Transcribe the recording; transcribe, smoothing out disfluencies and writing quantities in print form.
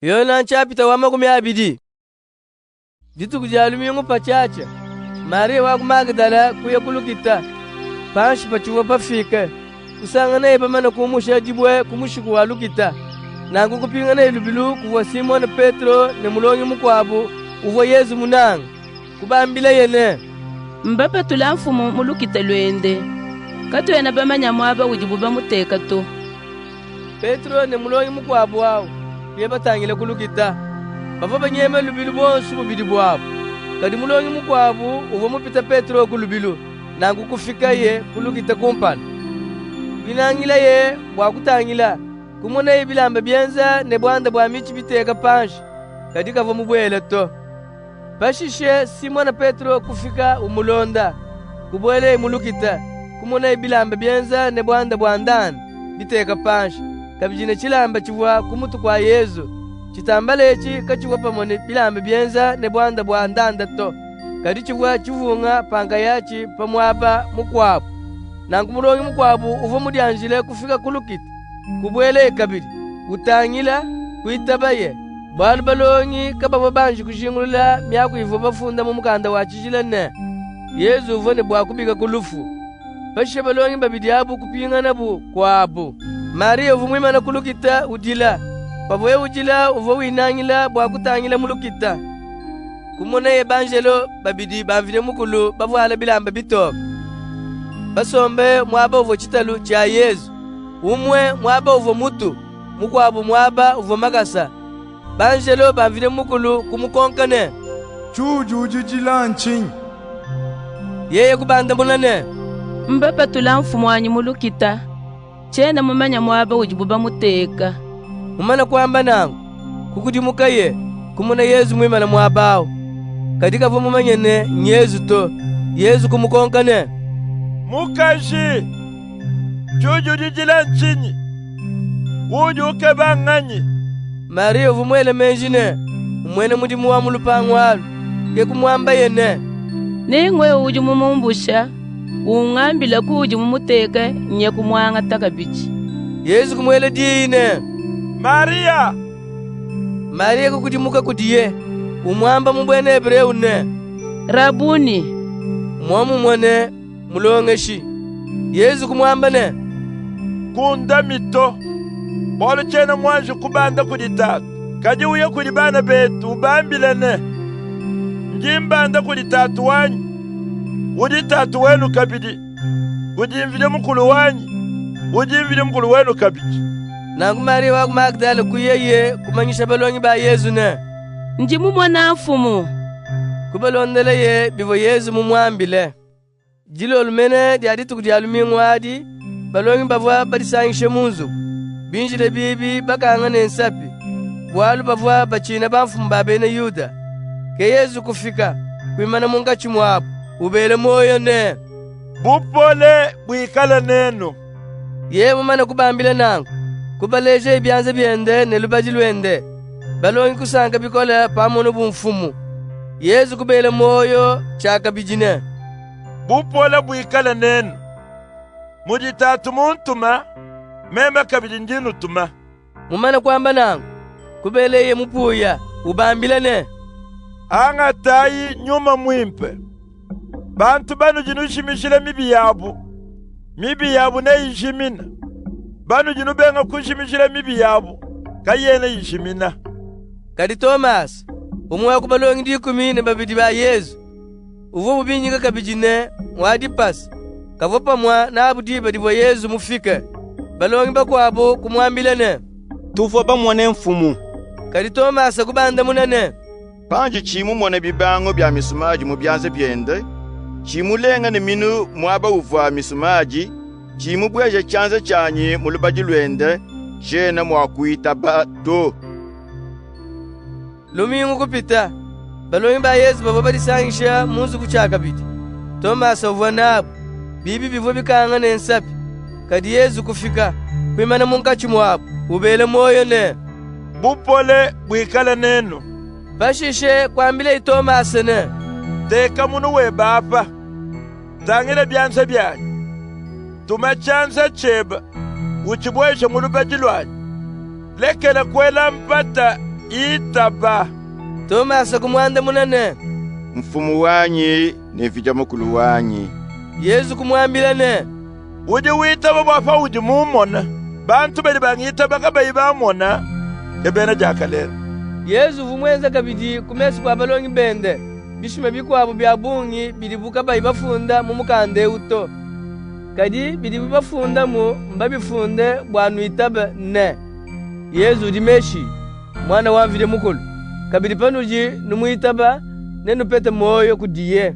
Yona nchapita wa makumi abidi. Dituku dia lumingu pachacha. Maria wa Magdala kuya kulukita. Panshi pachuwa pafika. Kusangana iba mana kumusha dibwe kumushiku wa lukita. Nangu kupingana ilubilu kuwa Simon Petro ne mulongi mukwabu uwa Yesu munang. Kubambila yene. Mbapa tulamfumu mulukita lwende. Kato yana bamanya mwaba ujibu bamuteka to. Petro ne mulongi mukwabu wao. Yeba tangile kulukita. Bava banyeme lubilu bonsu mubidi bwabo. Kadi mulongi mukwabu uwa mupita Petro kulubilu. Nangu kufika ye kulukita kumpana. Binangila ye bwakutangila. Kumona ibilamba byenza ne bwanda bwa michi biteka panshi. Kadi kava mubwele to. Pashishe Simona Petro kufika umulonda. Kubwele imulukita. Kumona ibilamba byenza ne bwanda bwa ndani biteka panshi. Kabijine chilamba chiwa kumutu kwa Yesu. Chitambala echi kachiwa pamone bilamba byenza ne bwanda bwa ndanda to. Kadi chiwa chivunga panga yachi pamwaba mukwabu. Nangu mulongi mukwabu uva mudianjile kufika kulukita. Kubwele kabiri utangila kuitabaye bali balongi kababa banji kushingulila myaku ivo bafunda mu mukanda wa chijila ne Yesu uva ne bwakubika kulufu. Pashe balongi babidi abu kupingana bu kwabu. Maria uva mwimana kulukita udila. Pavoye udila uva winangila bwakutangila mulukita. Kumona ye banjelo babidi bamvile mukulu bavuala bilamba bitoka. Basombe mwaba uvo chitalu cha Yesu. Umwe mwaba uvo mutu, mukwabu mwaba uvo makasa. Banjelo bamvile mukulu kumukonkane. Chuju ujijilanchi. Yeye kubanda munane. Mbapa tulamfumu wanyi mulukita. Chena mumanya mwaba ujibu bamuteka. Umana kwamba nangu, kukudimuka ye, kumuna Yesu mwimana mwabao. Kadika vo mumanyene Yesu to, Yesu kumukonkane. Mukashi! Chuju ujijilanchi. Uju ukebanganyi. Maria uvumwele menjine, umwene mudimu wa mulupangwalu, ye kumwamba yene. Nengwe uju mumumbusha, ungambila kuju mumuteka nye kumwanga takabichi. Yesu kumwele diine. Maria! Maria kukudimuka kudiye, umwamba mubwene Hebreu ne. Rabuni! Mwamu mwene mulongeshi. Yesu kumwamba ne. Kunda mito. Bolo chena mwanju kubanda kuditatu. Kaji uye kudibana betu ubambile ne. Njimbanda kuditatu wanyi. Uditatu wenu kabidi. Ujimvile mkulu wanyi. Ujimvile mkulu wenu kabidi. Nangu Maria wa Magdala kuyeye kumanyisha balongi ba Yesu ne. Njimu mwana mfumu. Kubalondela ye bivo Yesu mumwambile. Jilo lumene di aditu kudi alumingu adi. Balongi bavwa badisangishe munzu. Binjile bibi bakanga nensapi. Bwalu bavwa bachina bamfumu babene Yuda. Ke Yesu kufika kuimana munga chimwabu. Ubele moyo ne. Bupole buikala nenu. Ye mumana kubambile nangu. Kubaleje ibyanze byende ne lubaji lwende. Balongi kusanga bikola pamono bumfumu. Yesu kubele moyo chaka bijine. Bupole buikala nenu. Mujitatu muntuma. Memba kabidi njinu tuma. Mumana kwamba nangu. Kubele ye mupuya. Ubambile ne. Anga tayi nyuma mwimpe. Bantu banu jinu shimishile mibi yabu. Mibi yabu ne yishimina. Banu jinu benga kushimishile mibi yabu. Kayene yishimina. Kadi Thomas. Umwe kubalongi ndi kumine babidi ba Yesu. Uvo mubinyiga kabijine. Wadi pas. Kavopa mwa na abudiba divo Yesu mufika. Balongi bakwabo kumwambile ne. Tuvo bamwone mfumu. Kadi Thomas kubanda munane. Panji chimu mwone bibango bya misumaji mu byanze byende. Chimu lenga ne minu mwaba uva misumaji. Chimu bweje chanze chanyi mu lubaji lwende. Jena mwakuita bato. Lumingu kupita. Balongi ba Yesu baba badisangisha munzu kuchaka biti. Thomas uva nabu. Bibi bivo bikanga nensapi. Kadi Yesu kufika kuimana munga chimwabu. Ubele moyo ne. Bupole buikala nenu. Pashishe kwambile Thomas ne. Teka munu we bapa. Tangile byanse byanyi. Tumachanza cheba. Uchibweshe mulubaji lwanyi. Lekela kwela mpata itaba. Tomasa kumwanda munene, Mfumu wanyi ne vija mukulu wanyi. Yesu kumwambila ne, Uje witaba bwafa uje mumona. Bantu bali bangitaba kabayi bamona. Ebena jakalera. Yesu vumwenza kabidi kumesu kwa balongi bende. Bishuma bikwabo bya bungi bilibuka bayi bafunda mu mukande uto. Kadi bidi bafunda mu mbabifunde bwanu itaba ne. Yesu dimeshi mwana wa mvile mukulu. Kabidi panuji numuitaba nenu pete moyo kudiye.